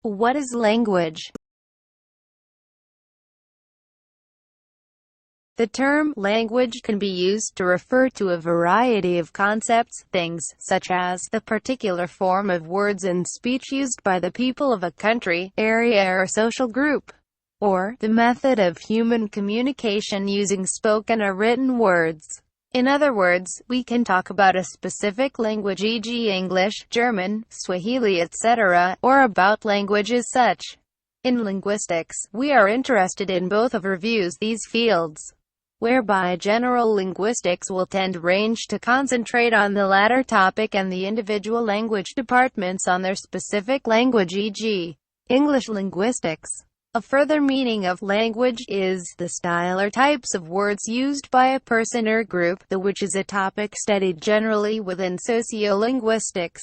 What is language? The term language can be used to refer to a variety of concepts, things, such as the particular form of words and speech used by the people of a country, area or social group, or the method of human communication using spoken or written words. In other words, we can talk about a specific language, e.g. English, German, Swahili, etc., or about language as such. In linguistics, we are interested in both of reviews these fields, whereby general linguistics will tend to range to concentrate on the latter topic and the individual language departments on their specific language, e.g. English linguistics. A further meaning of language is the style or types of words used by a person or group, which is a topic studied generally within sociolinguistics.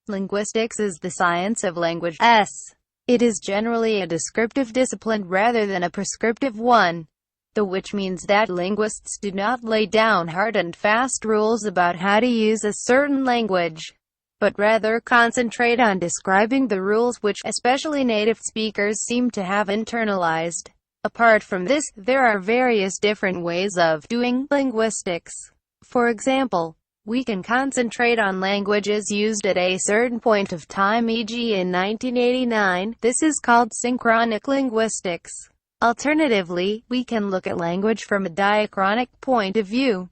Linguistics is the science of language. It is generally a descriptive discipline rather than a prescriptive one, which means that linguists do not lay down hard and fast rules about how to use a certain language, but rather concentrate on describing the rules which, especially native speakers, seem to have internalized. Apart from this, there are various different ways of doing linguistics. For example, we can concentrate on languages used at a certain point of time, e.g. in 1989, this is called synchronic linguistics. Alternatively, we can look at language from a diachronic point of view,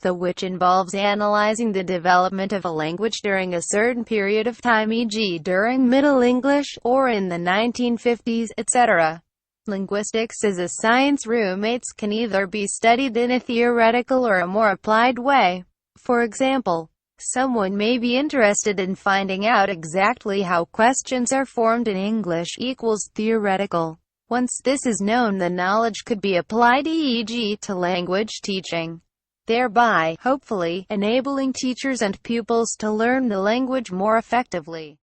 which involves analyzing the development of a language during a certain period of time, e.g. during Middle English, or in the 1950s, etc. Linguistics as a science roommates can either be studied in a theoretical or a more applied way. For example, someone may be interested in finding out exactly how questions are formed in English equals theoretical. Once this is known, the knowledge could be applied, e.g. to language teaching, thereby, hopefully, enabling teachers and pupils to learn the language more effectively.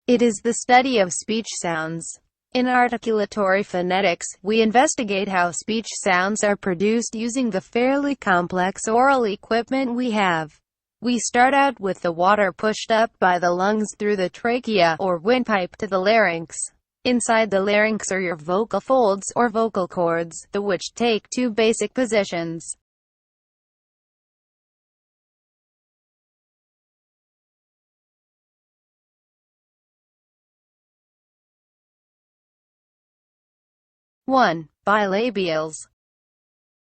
It is the study of speech sounds. In articulatory phonetics, we investigate how speech sounds are produced using the fairly complex oral equipment we have. We start out with the water pushed up by the lungs through the trachea, or windpipe, to the larynx. Inside the larynx are your vocal folds, or vocal cords, which take two basic positions. One, bilabials.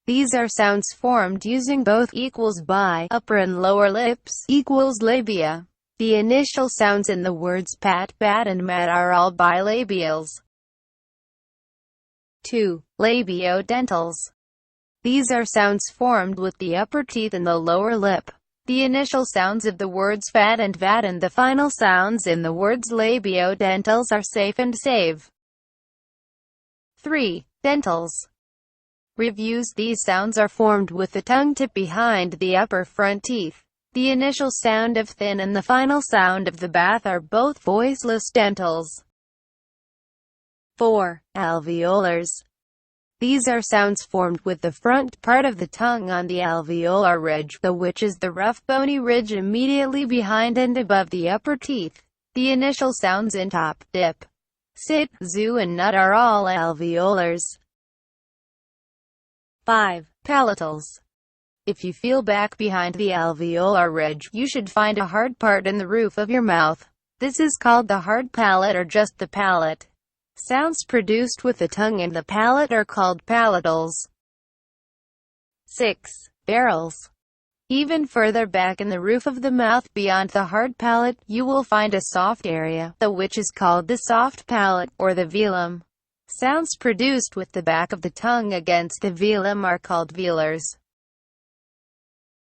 These are sounds formed using both upper and lower lips labia. The initial sounds in the words pat, bat and mat are all bilabials. 2. Labiodentals. These are sounds formed with the upper teeth and the lower lip. The initial sounds of the words fat and vat and the final sounds in the words labiodentals are safe and save. 3. Dentals. Reviews. These sounds are formed with the tongue tip behind the upper front teeth. The initial sound of thin and the final sound of the bath are both voiceless dentals. 4. Alveolars. These are sounds formed with the front part of the tongue on the alveolar ridge, which is the rough bony ridge immediately behind and above the upper teeth. The initial sounds in top, dip, sit, zoo and nut are all alveolars. 5. Palatals. If you feel back behind the alveolar ridge, you should find a hard part in the roof of your mouth. This is called the hard palate or just the palate. Sounds produced with the tongue and the palate are called palatals. 6. Barrels. Even further back in the roof of the mouth, beyond the hard palate, you will find a soft area, which is called the soft palate, or the velum. Sounds produced with the back of the tongue against the velum are called velars.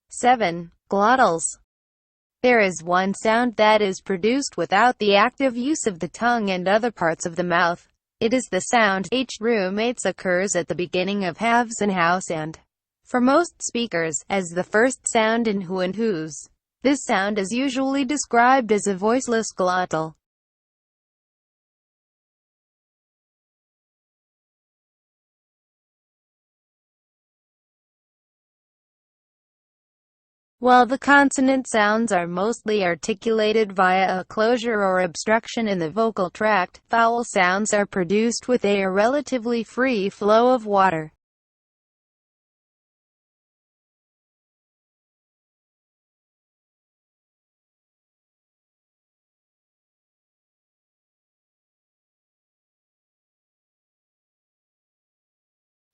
7. Glottals. There is one sound that is produced without the active use of the tongue and other parts of the mouth. It is the sound H. roommates occurs at the beginning of haves and house and, for most speakers, as the first sound in who and whose. This sound is usually described as a voiceless glottal. While the consonant sounds are mostly articulated via a closure or obstruction in the vocal tract, vowel sounds are produced with a relatively free flow of water.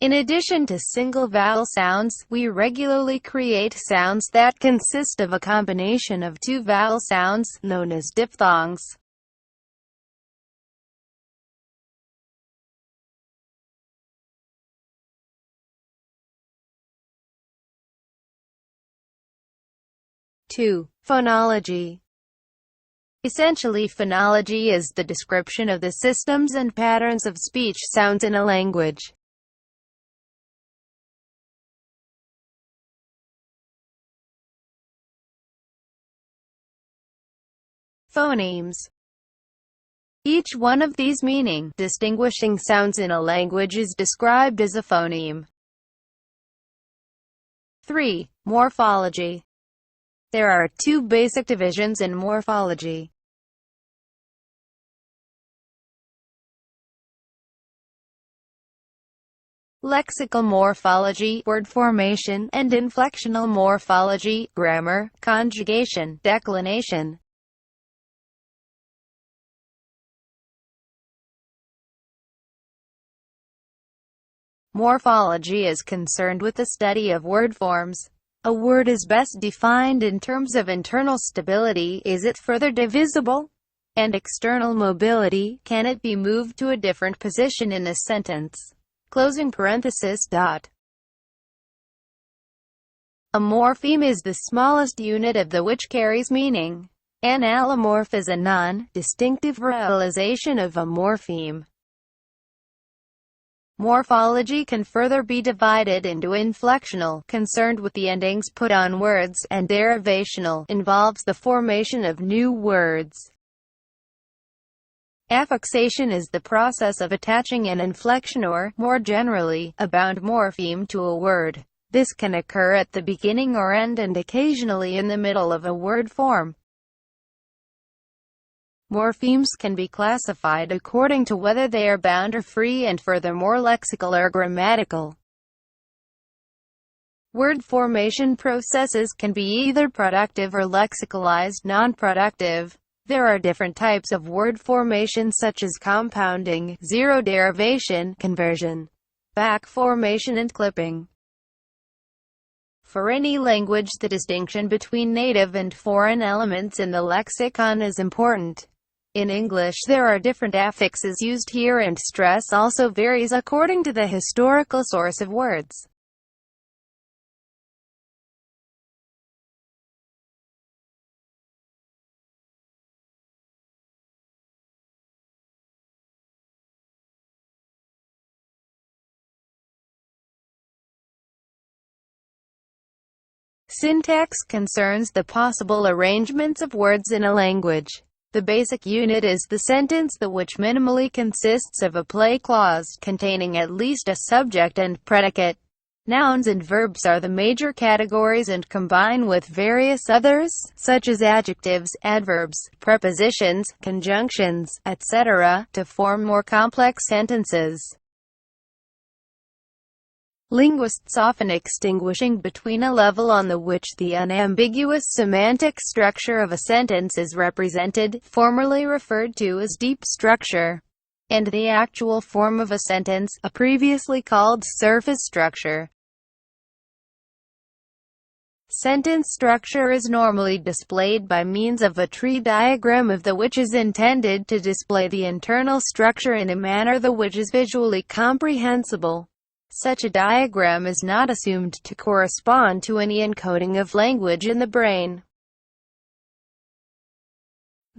In addition to single vowel sounds, we regularly create sounds that consist of a combination of two vowel sounds, known as diphthongs. Two. Phonology. Essentially, phonology is the description of the systems and patterns of speech sounds in a language. Phonemes. Each one of these meaning distinguishing sounds in a language is described as a phoneme. 3. Morphology. There are two basic divisions in morphology. Lexical morphology, word formation, and inflectional morphology, grammar, conjugation, declination. Morphology is concerned with the study of word forms. A word is best defined in terms of internal stability. Is it further divisible? And external mobility. Can it be moved to a different position in a sentence? Closing parenthesis. A morpheme is the smallest unit of the which carries meaning. An allomorph is a non-distinctive realization of a morpheme. Morphology can further be divided into inflectional, concerned with the endings put on words, and derivational, involves the formation of new words. Affixation is the process of attaching an inflection or, more generally, a bound morpheme to a word. This can occur at the beginning or end and occasionally in the middle of a word form. Morphemes can be classified according to whether they are bound or free and furthermore lexical or grammatical. Word formation processes can be either productive or lexicalized non-productive. There are different types of word formation such as compounding, zero derivation, conversion, back formation and clipping. For any language, the distinction between native and foreign elements in the lexicon is important. In English, there are different affixes used here and stress also varies according to the historical source of words. Syntax concerns the possible arrangements of words in a language. The basic unit is the sentence, which minimally consists of a play clause, containing at least a subject and predicate. Nouns and verbs are the major categories and combine with various others, such as adjectives, adverbs, prepositions, conjunctions, etc., to form more complex sentences. Linguists often extinguishing between a level on the which the unambiguous semantic structure of a sentence is represented, formerly referred to as deep structure, and the actual form of a sentence, a previously called surface structure. Sentence structure is normally displayed by means of a tree diagram of the which is intended to display the internal structure in a manner the which is visually comprehensible. Such a diagram is not assumed to correspond to any encoding of language in the brain.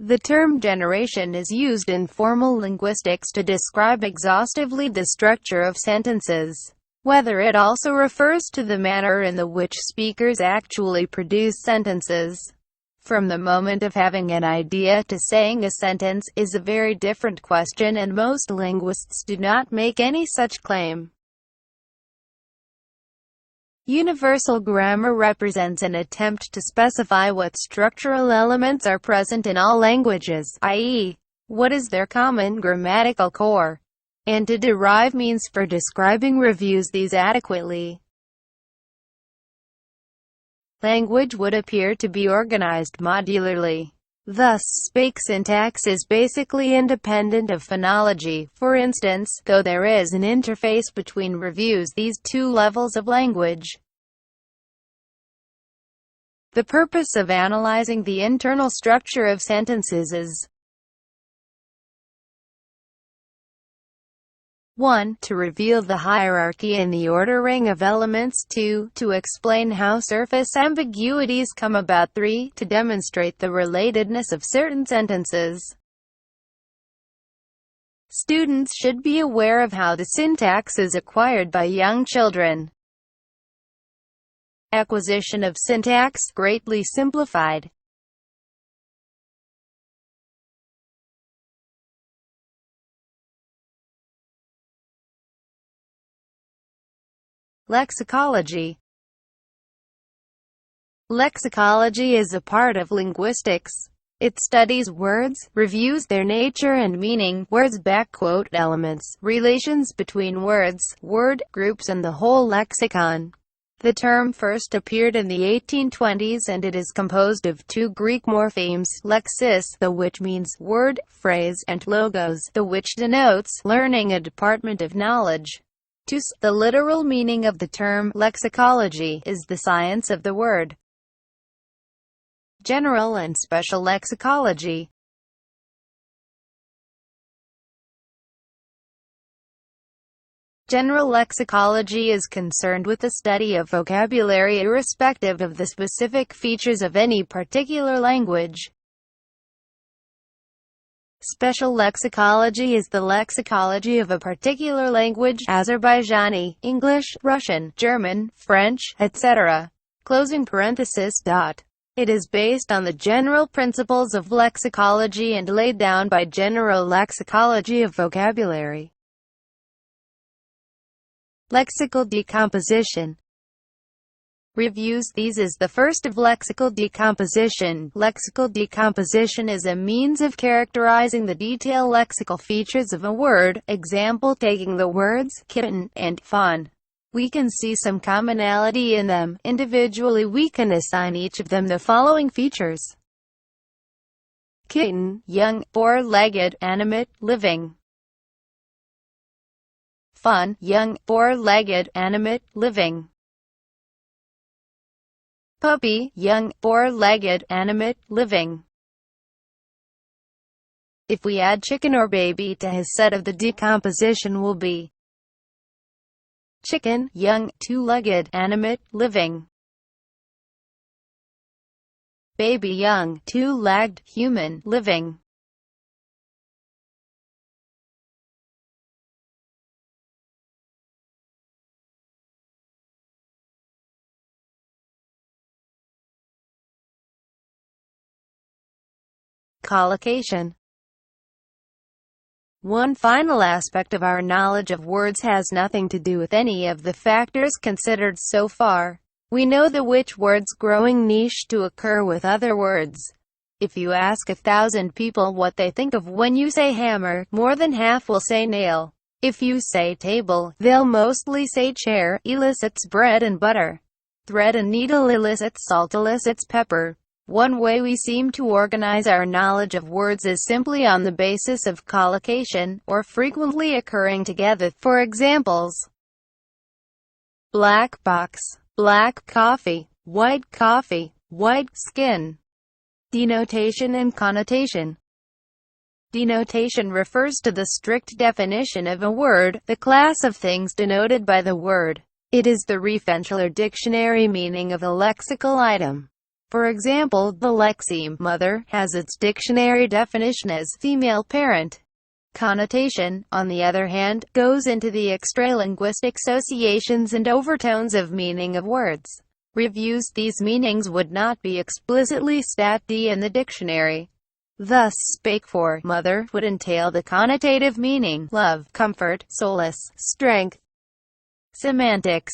The term generation is used in formal linguistics to describe exhaustively the structure of sentences. Whether it also refers to the manner in which speakers actually produce sentences, from the moment of having an idea to saying a sentence, is a very different question, and most linguists do not make any such claim. Universal grammar represents an attempt to specify what structural elements are present in all languages, i.e., what is their common grammatical core, and to derive means for describing reviews these adequately. Language would appear to be organized modularly. Thus, spake syntax is basically independent of phonology. For instance, though there is an interface between reviews these two levels of language. The purpose of analyzing the internal structure of sentences is 1. To reveal the hierarchy in the ordering of elements. 2. To explain how surface ambiguities come about. 3. To demonstrate the relatedness of certain sentences. Students should be aware of how the syntax is acquired by young children. Acquisition of syntax, greatly simplified. Lexicology. Lexicology is a part of linguistics. It studies words, reviews their nature and meaning, words, elements, relations between words, word groups and the whole lexicon. The term first appeared in the 1820s, and it is composed of two Greek morphemes, lexis, the which means word, phrase, and logos, the which denotes learning, a department of knowledge. The literal meaning of the term lexicology is the science of the word. General and special lexicology. General lexicology is concerned with the study of vocabulary irrespective of the specific features of any particular language. Special lexicology is the lexicology of a particular language, Azerbaijani, English, Russian, German, French, etc. It is based on the general principles of lexicology and laid down by general lexicology of vocabulary. Lexical decomposition. Reviews. These is the first of lexical decomposition. Lexical decomposition is a means of characterizing the detailed lexical features of a word. Example, taking the words kitten and fawn. We can see some commonality in them. Individually we can assign each of them the following features. Kitten, young, four-legged, animate, living. Fawn, young, four-legged, animate, living. Puppy, young, four-legged, animate, living. If we add chicken or baby to his set of the decomposition will be chicken, young, two-legged, animate, living. Baby, young, two-legged, human, living. Collocation. One final aspect of our knowledge of words has nothing to do with any of the factors considered so far. We know the which words growing niche to occur with other words. If you ask 1,000 people what they think of when you say hammer, more than half will say nail. If you say table, they'll mostly say chair. Elicits bread and butter. Thread and needle elicits salt, elicits pepper. One way we seem to organize our knowledge of words is simply on the basis of collocation, or frequently occurring together. For examples: black box, black coffee, white skin. Denotation and connotation. Denotation refers to the strict definition of a word, the class of things denoted by the word. It is the Riefenstahl dictionary meaning of a lexical item. For example, the lexeme mother has its dictionary definition as female parent. Connotation, on the other hand, goes into the extralinguistic associations and overtones of meaning of words. Reviews. These meanings would not be explicitly stat d in the dictionary. Thus, spake for mother would entail the connotative meaning love, comfort, solace, strength. Semantics.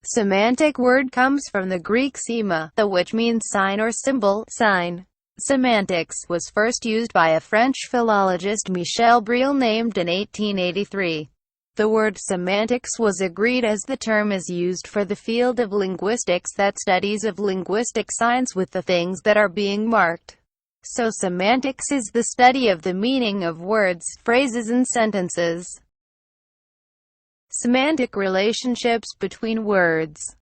Semantic word comes from the Greek sema, which means sign or symbol, sign. Semantics was first used by a French philologist Michel Briel named in 1883. The word semantics was agreed as the term is used for the field of linguistics that studies of linguistic signs with the things that are being marked. So semantics is the study of the meaning of words, phrases and sentences. Semantic relationships between words.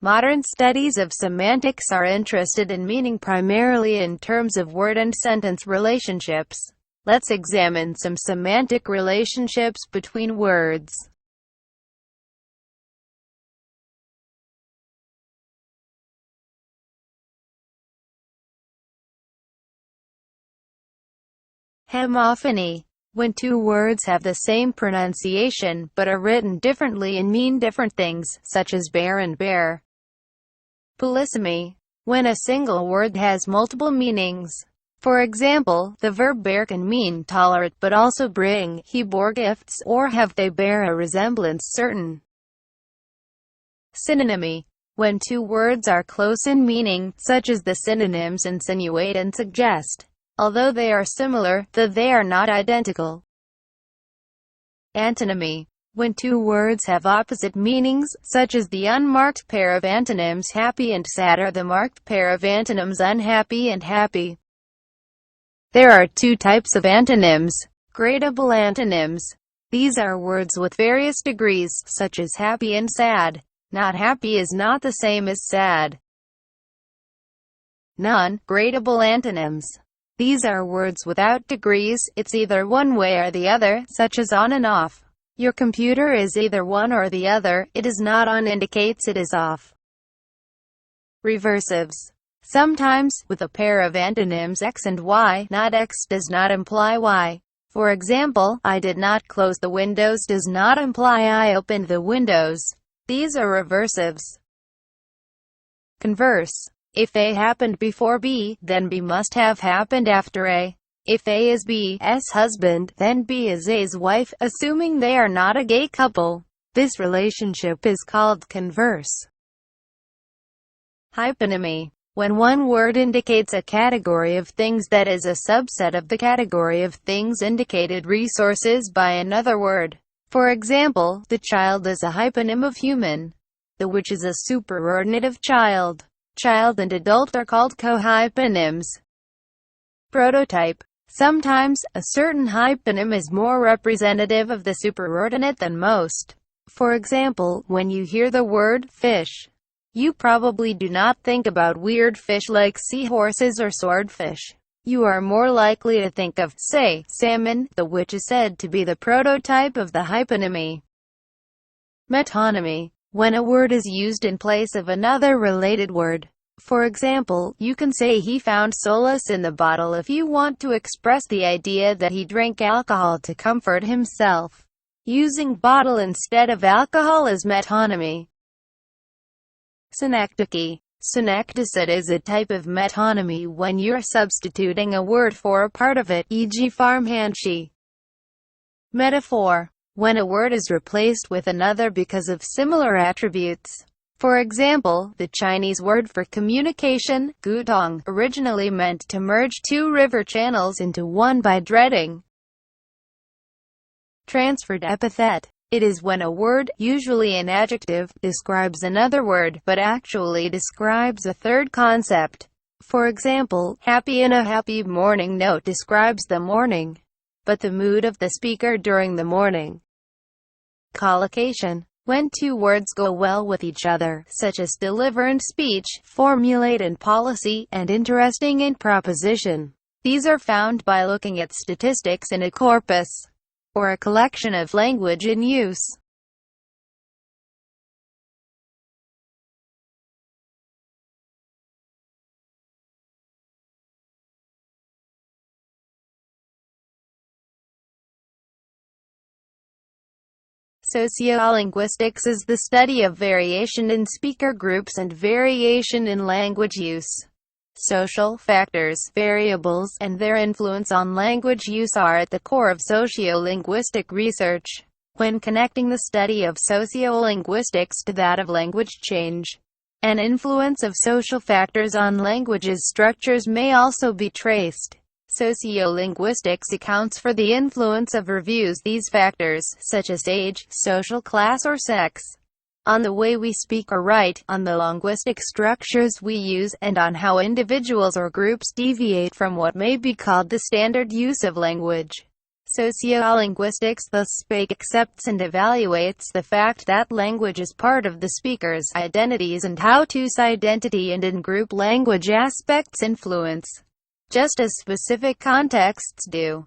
Modern studies of semantics are interested in meaning primarily in terms of word and sentence relationships. Let's examine some semantic relationships between words. Homophony. When two words have the same pronunciation, but are written differently and mean different things, such as bear and bear. Polysemy. When a single word has multiple meanings. For example, the verb bear can mean tolerate but also bring, he bore gifts, or have they bear a resemblance certain. Synonymy. When two words are close in meaning, such as the synonyms insinuate and suggest. Although they are similar, they are not identical. Antonymy. When two words have opposite meanings, such as the unmarked pair of antonyms happy and sad or the marked pair of antonyms unhappy and happy. There are two types of antonyms. Gradable antonyms. These are words with various degrees, such as happy and sad. Not happy is not the same as sad. Non-gradable antonyms. These are words without degrees, it's either one way or the other, such as on and off. Your computer is either one or the other, it is not on indicates it is off. Reversives. Sometimes, with a pair of antonyms x and y, not x does not imply y. For example, I did not close the windows does not imply I opened the windows. These are reversives. Converse. If A happened before B, then B must have happened after A. If A is B's husband, then B is A's wife, assuming they are not a gay couple. This relationship is called converse. Hyponymy. When one word indicates a category of things that is a subset of the category of things indicated resources by another word. For example, the child is a hyponym of human. The which is a superordinate of child. Child and adult are called cohyponyms. Prototype. Sometimes, a certain hyponym is more representative of the superordinate than most. For example, when you hear the word fish, you probably do not think about weird fish like seahorses or swordfish. You are more likely to think of, say, salmon, the which is said to be the prototype of the hyponymy. Metonymy. When a word is used in place of another related word. For example, you can say he found solace in the bottle if you want to express the idea that he drank alcohol to comfort himself. Using bottle instead of alcohol is metonymy. Synecdoche. Synecdoche is a type of metonymy when you're substituting a word for a part of it, e.g. farmhand she. Metaphor. When a word is replaced with another because of similar attributes. For example, the Chinese word for communication, gutong, originally meant to merge two river channels into one by dredging. Transferred epithet. It is when a word, usually an adjective, describes another word, but actually describes a third concept. For example, happy in a happy morning note describes the morning, but the mood of the speaker during the morning. Collocation. When two words go well with each other, such as deliver and speech, formulate and policy, and interesting in proposition. These are found by looking at statistics in a corpus, or a collection of language in use. Sociolinguistics is the study of variation in speaker groups and variation in language use. Social factors, variables, and their influence on language use are at the core of sociolinguistic research. When connecting the study of sociolinguistics to that of language change, an influence of social factors on language's structures may also be traced. Sociolinguistics accounts for the influence of reviews these factors, such as age, social class or sex, on the way we speak or write, on the linguistic structures we use, and on how individuals or groups deviate from what may be called the standard use of language. Sociolinguistics thus accepts and evaluates the fact that language is part of the speaker's identities and how to-se identity and in-group language aspects influence, just as specific contexts do.